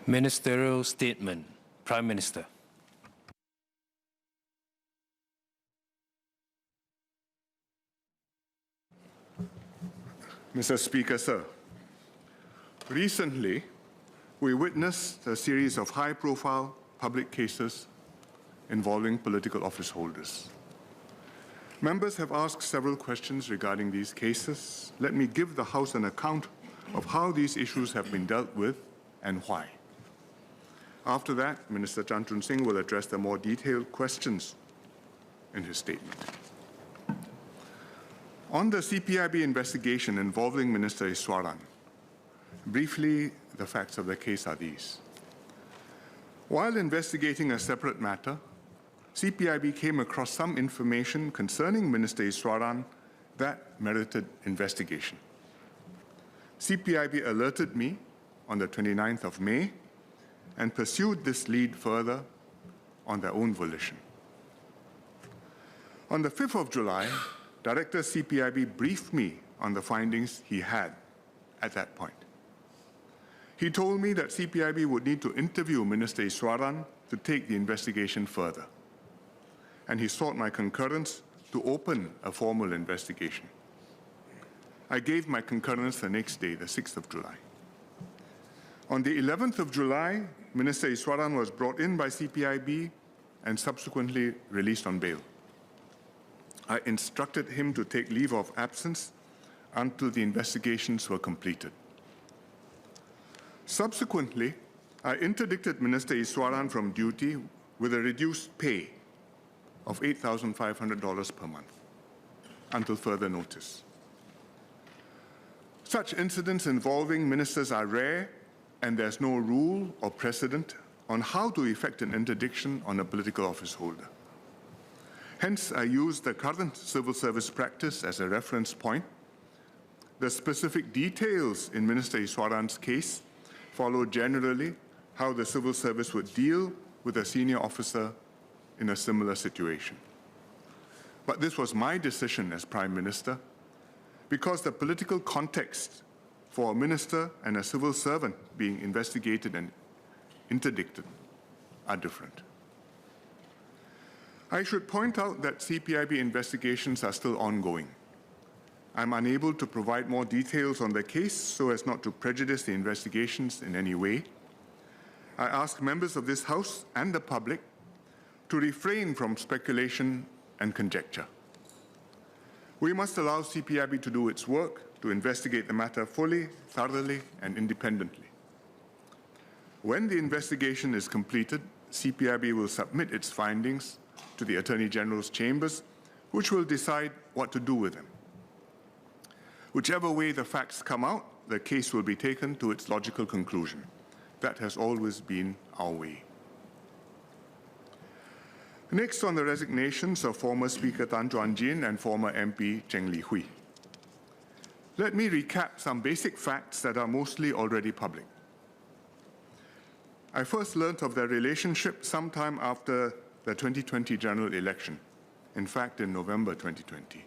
Ministerial statement. Prime Minister. Mr. Speaker, sir, recently we witnessed a series of high-profile public cases involving political office holders. Members have asked several questions regarding these cases. Let me give the House an account of how these issues have been dealt with and why. After that, Minister Chan Chun Sing will address the more detailed questions in his statement. On the CPIB investigation involving Minister Iswaran, briefly, the facts of the case are these. While investigating a separate matter, CPIB came across some information concerning Minister Iswaran that merited investigation. CPIB alerted me on the 29th of May and pursued this lead further on their own volition. On the 5th of July, Director CPIB briefed me on the findings he had at that point. He told me that CPIB would need to interview Minister Iswaran to take the investigation further, and he sought my concurrence to open a formal investigation. I gave my concurrence the next day, the 6th of July. On the 11th of July, Minister Iswaran was brought in by CPIB and subsequently released on bail. I instructed him to take leave of absence until the investigations were completed. Subsequently, I interdicted Minister Iswaran from duty with a reduced pay of $8,500 per month until further notice. Such incidents involving ministers are rare, and there's no rule or precedent on how to effect an interdiction on a political office holder. Hence, I use the current civil service practice as a reference point. The specific details in Minister Iswaran's case follow generally how the civil service would deal with a senior officer in a similar situation. But this was my decision as Prime Minister because the political context for a minister and a civil servant being investigated and interdicted are different. I should point out that CPIB investigations are still ongoing. I'm unable to provide more details on the case so as not to prejudice the investigations in any way. I ask members of this House and the public to refrain from speculation and conjecture. We must allow CPIB to do its work to investigate the matter fully, thoroughly, and independently. When the investigation is completed, CPIB will submit its findings to the Attorney General's chambers, which will decide what to do with them. Whichever way the facts come out, the case will be taken to its logical conclusion. That has always been our way. Next, on the resignations of former Speaker Tan Chuan Jin and former MP Cheng Li Hui. Let me recap some basic facts that are mostly already public. I first learned of their relationship sometime after the 2020 general election, in fact in November 2020.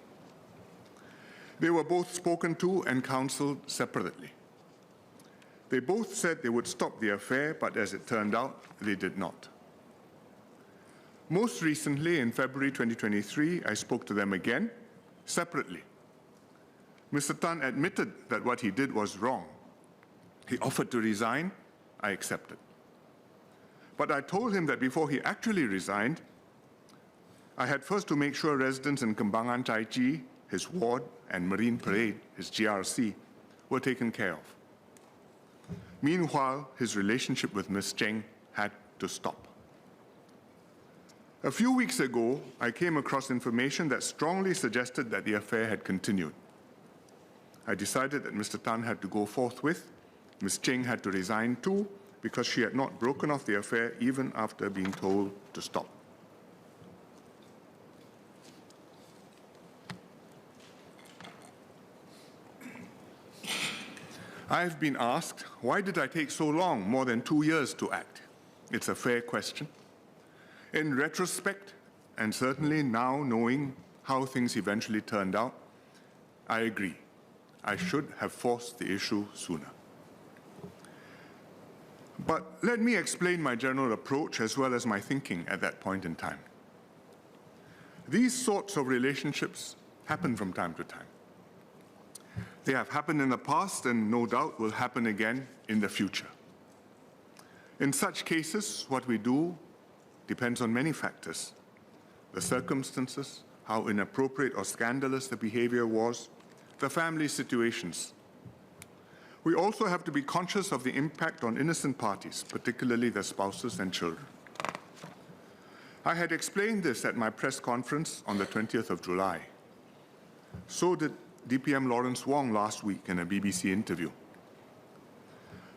They were both spoken to and counseled separately. They both said they would stop the affair, but as it turned out, they did not. Most recently, in February 2023, I spoke to them again, separately. Mr. Tan admitted that what he did was wrong. He offered to resign. I accepted. But I told him that before he actually resigned, I had first to make sure residents in Kembangan Chai Chee, his ward, and Marine Parade, his GRC, were taken care of. Meanwhile, his relationship with Ms. Cheng had to stop. A few weeks ago, I came across information that strongly suggested that the affair had continued. I decided that Mr. Tan had to go forthwith. Ms. Cheng had to resign too, because she had not broken off the affair even after being told to stop. I've been asked, why did I take so long, more than 2 years, to act? It's a fair question. In retrospect, and certainly now knowing how things eventually turned out, I agree. I should have forced the issue sooner. But let me explain my general approach as well as my thinking at that point in time. These sorts of relationships happen from time to time. They have happened in the past and no doubt will happen again in the future. In such cases, what we do depends on many factors: the circumstances, how inappropriate or scandalous the behavior was, the family situations. We also have to be conscious of the impact on innocent parties, particularly their spouses and children. I had explained this at my press conference on the 20th of July. So did DPM Lawrence Wong last week in a BBC interview.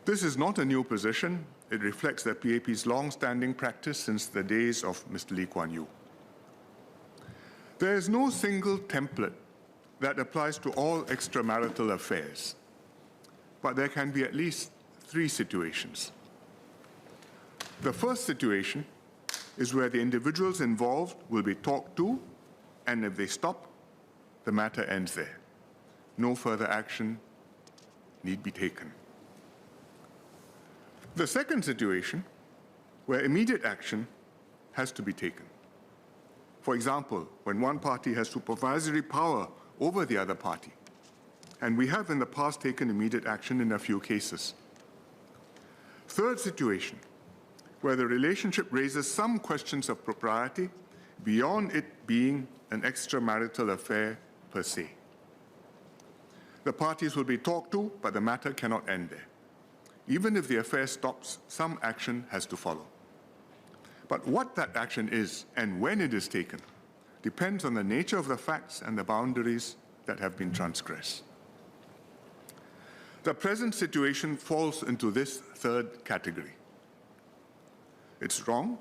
This is not a new position. It reflects the PAP's long-standing practice since the days of Mr. Lee Kuan Yew. There is no single template that applies to all extramarital affairs, but there can be at least 3 situations. The first situation is where the individuals involved will be talked to, and if they stop, the matter ends there. No further action need be taken. The second situation, where immediate action has to be taken. For example, when one party has supervisory power over the other party, and we have in the past taken immediate action in a few cases. Third situation, where the relationship raises some questions of propriety beyond it being an extramarital affair per se. The parties will be talked to, but the matter cannot end there. Even if the affair stops, some action has to follow. But what that action is and when it is taken depends on the nature of the facts and the boundaries that have been transgressed. The present situation falls into this third category. It's wrong.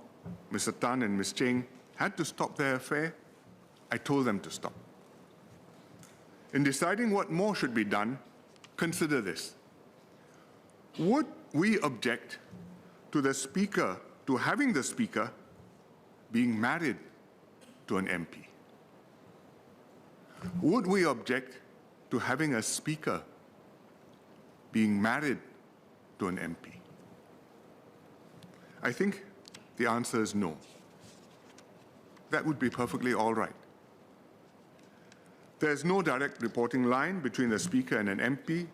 Mr. Tan and Ms. Cheng had to stop their affair. I told them to stop. In deciding what more should be done, consider this. Would we object to the Speaker, to having the Speaker being married to an MP? Would we object to having a Speaker being married to an MP? I think the answer is no. That would be perfectly all right. There's no direct reporting line between the Speaker and an MP.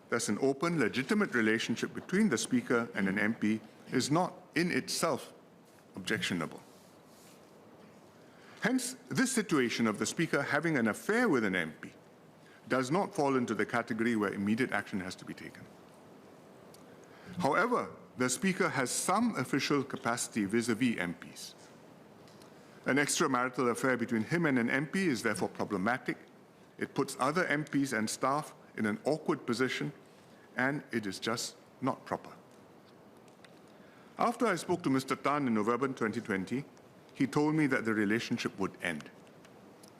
Thus, an open, legitimate relationship between the Speaker and an MP is not in itself objectionable. Hence, this situation of the Speaker having an affair with an MP does not fall into the category where immediate action has to be taken. However, the Speaker has some official capacity vis-à-vis MPs. An extramarital affair between him and an MP is therefore problematic. It puts other MPs and staff in an awkward position, and it is just not proper. After I spoke to Mr. Tan in November 2020, he told me that the relationship would end.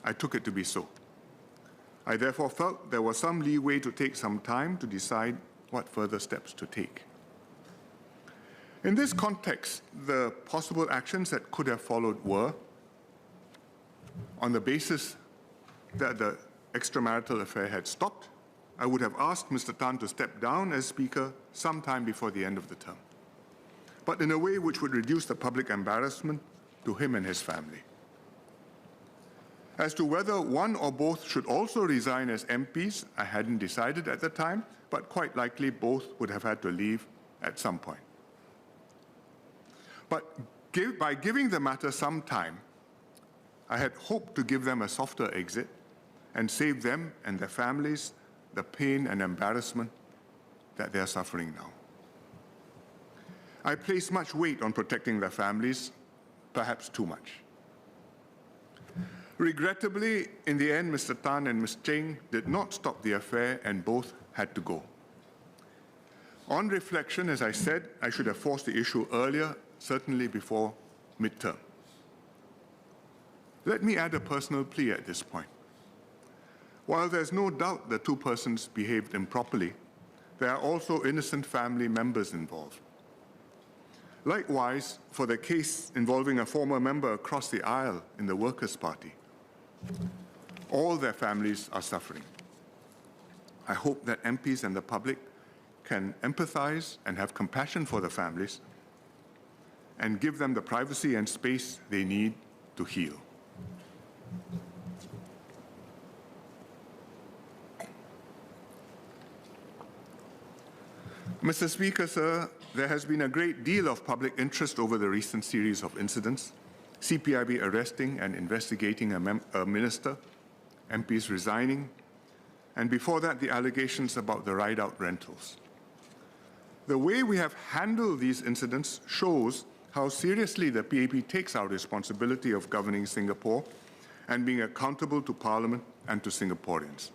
I took it to be so. I therefore felt there was some leeway to take some time to decide what further steps to take. In this context, the possible actions that could have followed were, on the basis that the extramarital affair had stopped, I would have asked Mr. Tan to step down as Speaker sometime before the end of the term, but in a way which would reduce the public embarrassment to him and his family. As to whether one or both should also resign as MPs, I hadn't decided at the time, but quite likely both would have had to leave at some point. But by giving the matter some time, I had hoped to give them a softer exit and save them and their families the pain and embarrassment that they are suffering now. I place much weight on protecting their families, perhaps too much. Regrettably, in the end, Mr. Tan and Ms. Cheng did not stop the affair and both had to go. On reflection, as I said, I should have forced the issue earlier, certainly before midterm. Let me add a personal plea at this point. While there's no doubt the two persons behaved improperly, there are also innocent family members involved. Likewise, for the case involving a former member across the aisle in the Workers' Party, all their families are suffering. I hope that MPs and the public can empathize and have compassion for the families and give them the privacy and space they need to heal. Mr. Speaker, sir, there has been a great deal of public interest over the recent series of incidents, CPIB arresting and investigating a minister, MPs resigning, and before that, the allegations about the ride-out rentals. The way we have handled these incidents shows how seriously the PAP takes our responsibility of governing Singapore and being accountable to Parliament and to Singaporeans.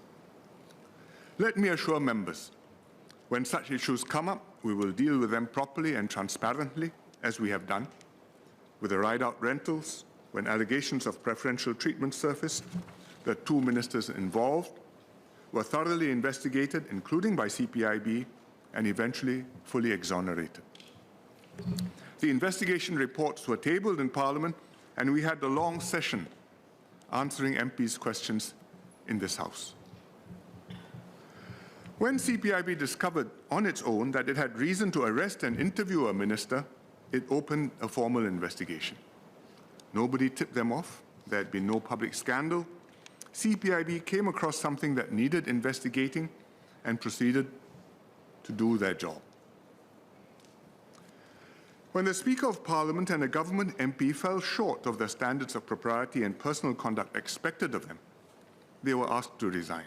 Let me assure members, when such issues come up, we will deal with them properly and transparently, as we have done. With the ride-out rentals, when allegations of preferential treatment surfaced, the two ministers involved were thoroughly investigated, including by CPIB, and eventually fully exonerated. The investigation reports were tabled in Parliament, and we had a long session answering MPs' questions in this House. When CPIB discovered on its own that it had reason to arrest and interview a minister, it opened a formal investigation. Nobody tipped them off. There had been no public scandal. CPIB came across something that needed investigating and proceeded to do their job. When the Speaker of Parliament and a government MP fell short of the standards of propriety and personal conduct expected of them, they were asked to resign.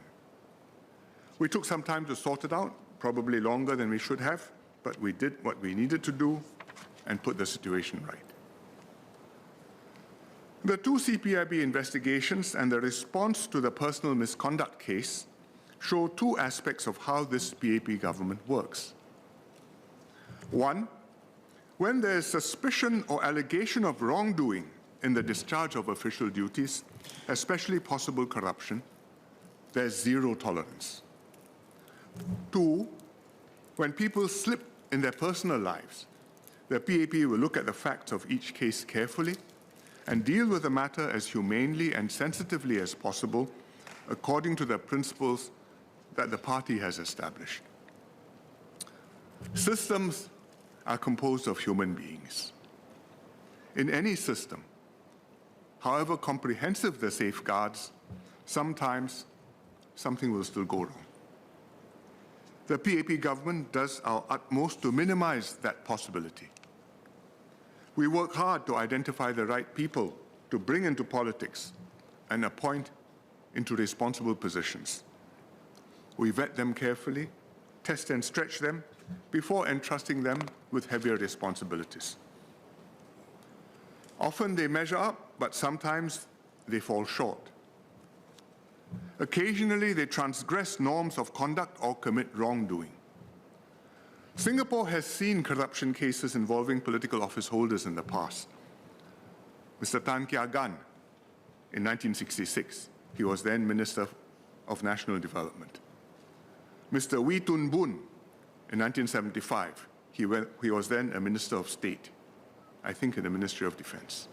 We took some time to sort it out, probably longer than we should have, but we did what we needed to do and put the situation right. The two CPIB investigations and the response to the personal misconduct case show two aspects of how this PAP government works. One, when there is suspicion or allegation of wrongdoing in the discharge of official duties, especially possible corruption, there's zero tolerance. Two, when people slip in their personal lives, the PAP will look at the facts of each case carefully and deal with the matter as humanely and sensitively as possible according to the principles that the party has established. Systems are composed of human beings. In any system, however comprehensive the safeguards, sometimes something will still go wrong. The PAP government does our utmost to minimize that possibility. We work hard to identify the right people to bring into politics and appoint into responsible positions. We vet them carefully, test and stretch them before entrusting them with heavier responsibilities. Often they measure up, but sometimes they fall short. Occasionally they transgress norms of conduct or commit wrongdoing. Singapore has seen corruption cases involving political office holders in the past. Mr. Tan Kia Gan, in 1966, he was then Minister of National Development. Mr. Wee Tun Boon, in 1975, he was then a Minister of State, I think in the Ministry of Defense.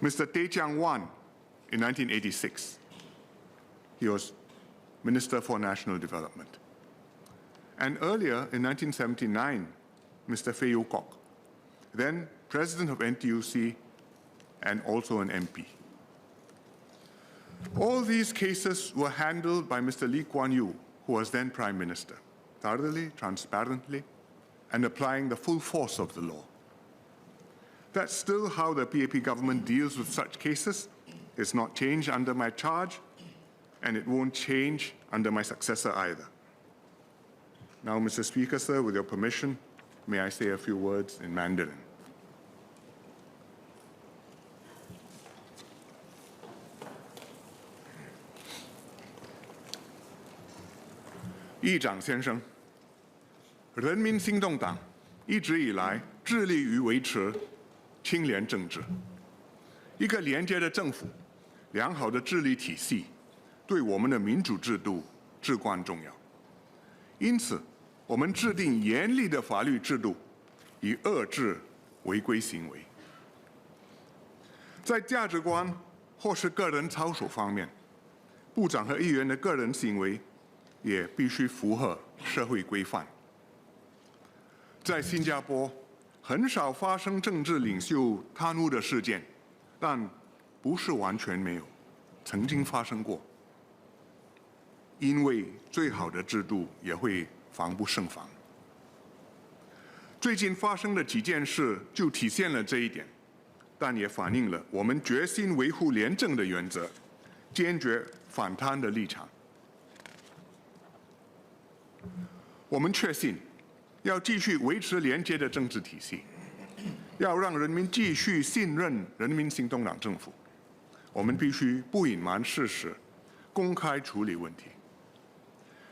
Mr. Teh Cheang Wan, in 1986, he was Minister for National Development. And earlier, in 1979, Mr. Phey Yew Kok, then President of NTUC and also an MP. All these cases were handled by Mr. Lee Kuan Yew, who was then Prime Minister, thoroughly, transparently, and applying the full force of the law. That's still how the PAP government deals with such cases. It's not changed under my charge, and it won't change under my successor either. Now, Mr. Speaker, sir, with your permission, may I say a few words in Mandarin? 议长先生，人民行动党一直以来致力于维持清廉政治。一个廉洁的政府、良好的治理体系，对我们的民主制度至关重要。因此，我们制定严厉的法律制度，以遏制违规行为。在价值观或是个人操守方面，部长和议员的个人行为也必须符合社会规范，在新加坡，很少发生政治领袖贪污的事件，但不是完全没有，曾经发生过。因为最好的制度也会防不胜防。最近发生的几件事就体现了这一点，但也反映了我们决心维护廉政的原则，坚决反贪的立场。我们确信，要继续维持廉洁的政治体系，要让人民继续信任人民行动党政府，我们必须不隐瞒事实，公开处理问题。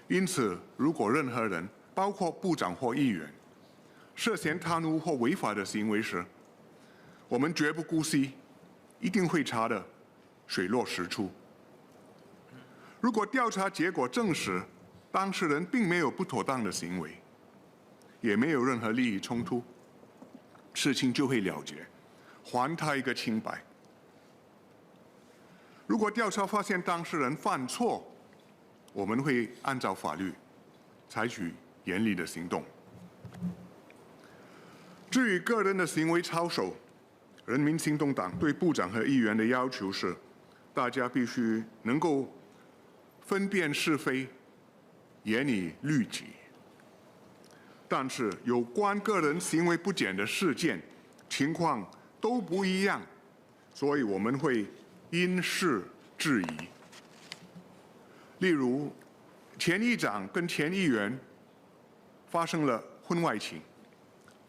因此，如果任何人，包括部长或议员，涉嫌贪污或违法的行为时，我们绝不姑息，一定会查得水落石出。如果调查结果证实当事人并没有不妥当的行为，也没有任何利益冲突，事情就会了结，还他一个清白。如果调查发现当事人犯错，我们会按照法律采取严厉的行动。至于个人的行为操守，人民行动党对部长和议员的要求是，大家必须能够分辨是非，严以律己。但是有关个人行为不检的事件情况都不一样，所以我们会因事制宜。例如，前议长跟前议员发生了婚外情，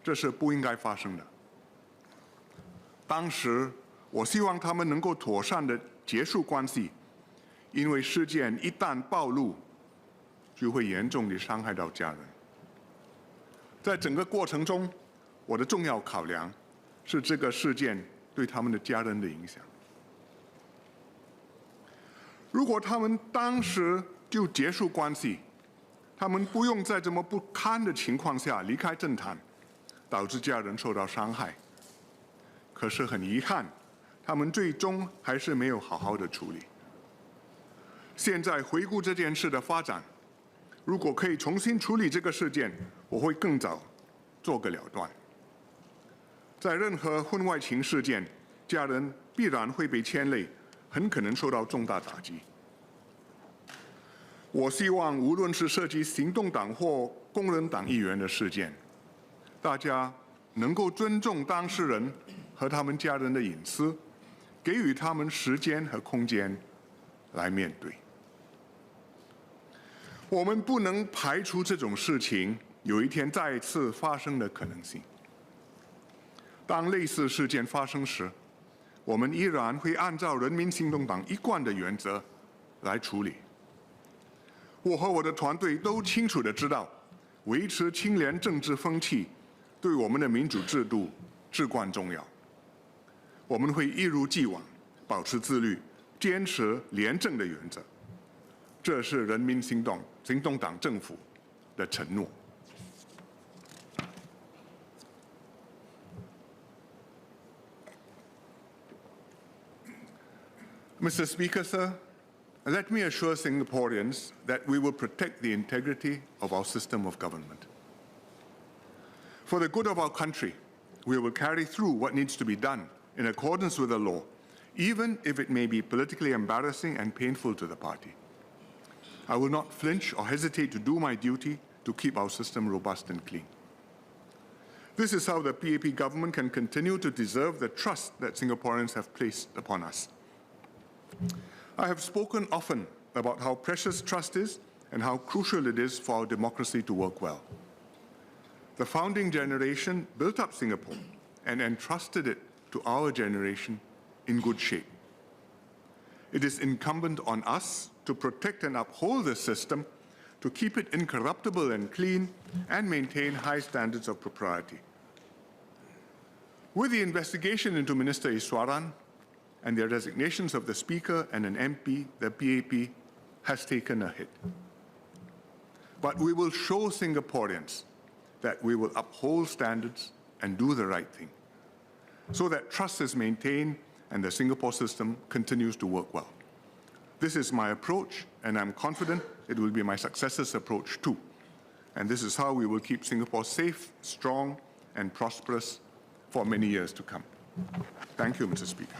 这是不应该发生的。当时我希望他们能够妥善地结束关系，因为事件一旦暴露，就会严重地伤害到家人。在整个过程中，我的重要考量是这个事件对他们的家人的影响。如果他们当时就结束关系，他们不用在这么不堪的情况下离开政坛，导致家人受到伤害。可是很遗憾，他们最终还是没有好好的处理。现在回顾这件事的发展，如果可以重新处理这个事件，我会更早做个了断。在任何婚外情事件，家人必然会被牵累，很可能受到重大打击。我希望无论是涉及行动党或工人党议员的事件，大家能够尊重当事人和他们家人的隐私，给予他们时间和空间来面对。我们不能排除这种事情有一天再次发生的可能性。当类似事件发生时，我们依然会按照人民行动党一贯的原则来处理。我和我的团队都清楚地知道，维持清廉政治风气对我们的民主制度至关重要。我们会一如既往保持自律，坚持廉政的原则。这是人民行动党政府的承诺。Mr. Speaker, sir, let me assure Singaporeans that we will protect the integrity of our system of government. For the good of our country, we will carry through what needs to be done in accordance with the law, even if it may be politically embarrassing and painful to the party. I will not flinch or hesitate to do my duty to keep our system robust and clean. This is how the PAP government can continue to deserve the trust that Singaporeans have placed upon us. I have spoken often about how precious trust is and how crucial it is for our democracy to work well. The founding generation built up Singapore and entrusted it to our generation in good shape. It is incumbent on us to protect and uphold the system, to keep it incorruptible and clean, and maintain high standards of propriety. With the investigation into Minister Iswaran and the resignations of the Speaker and an MP, the PAP has taken a hit. But we will show Singaporeans that we will uphold standards and do the right thing, so that trust is maintained and the Singapore system continues to work well. This is my approach, and I'm confident it will be my successor's approach too. And this is how we will keep Singapore safe, strong, and prosperous for many years to come. Thank you, Mr. Speaker.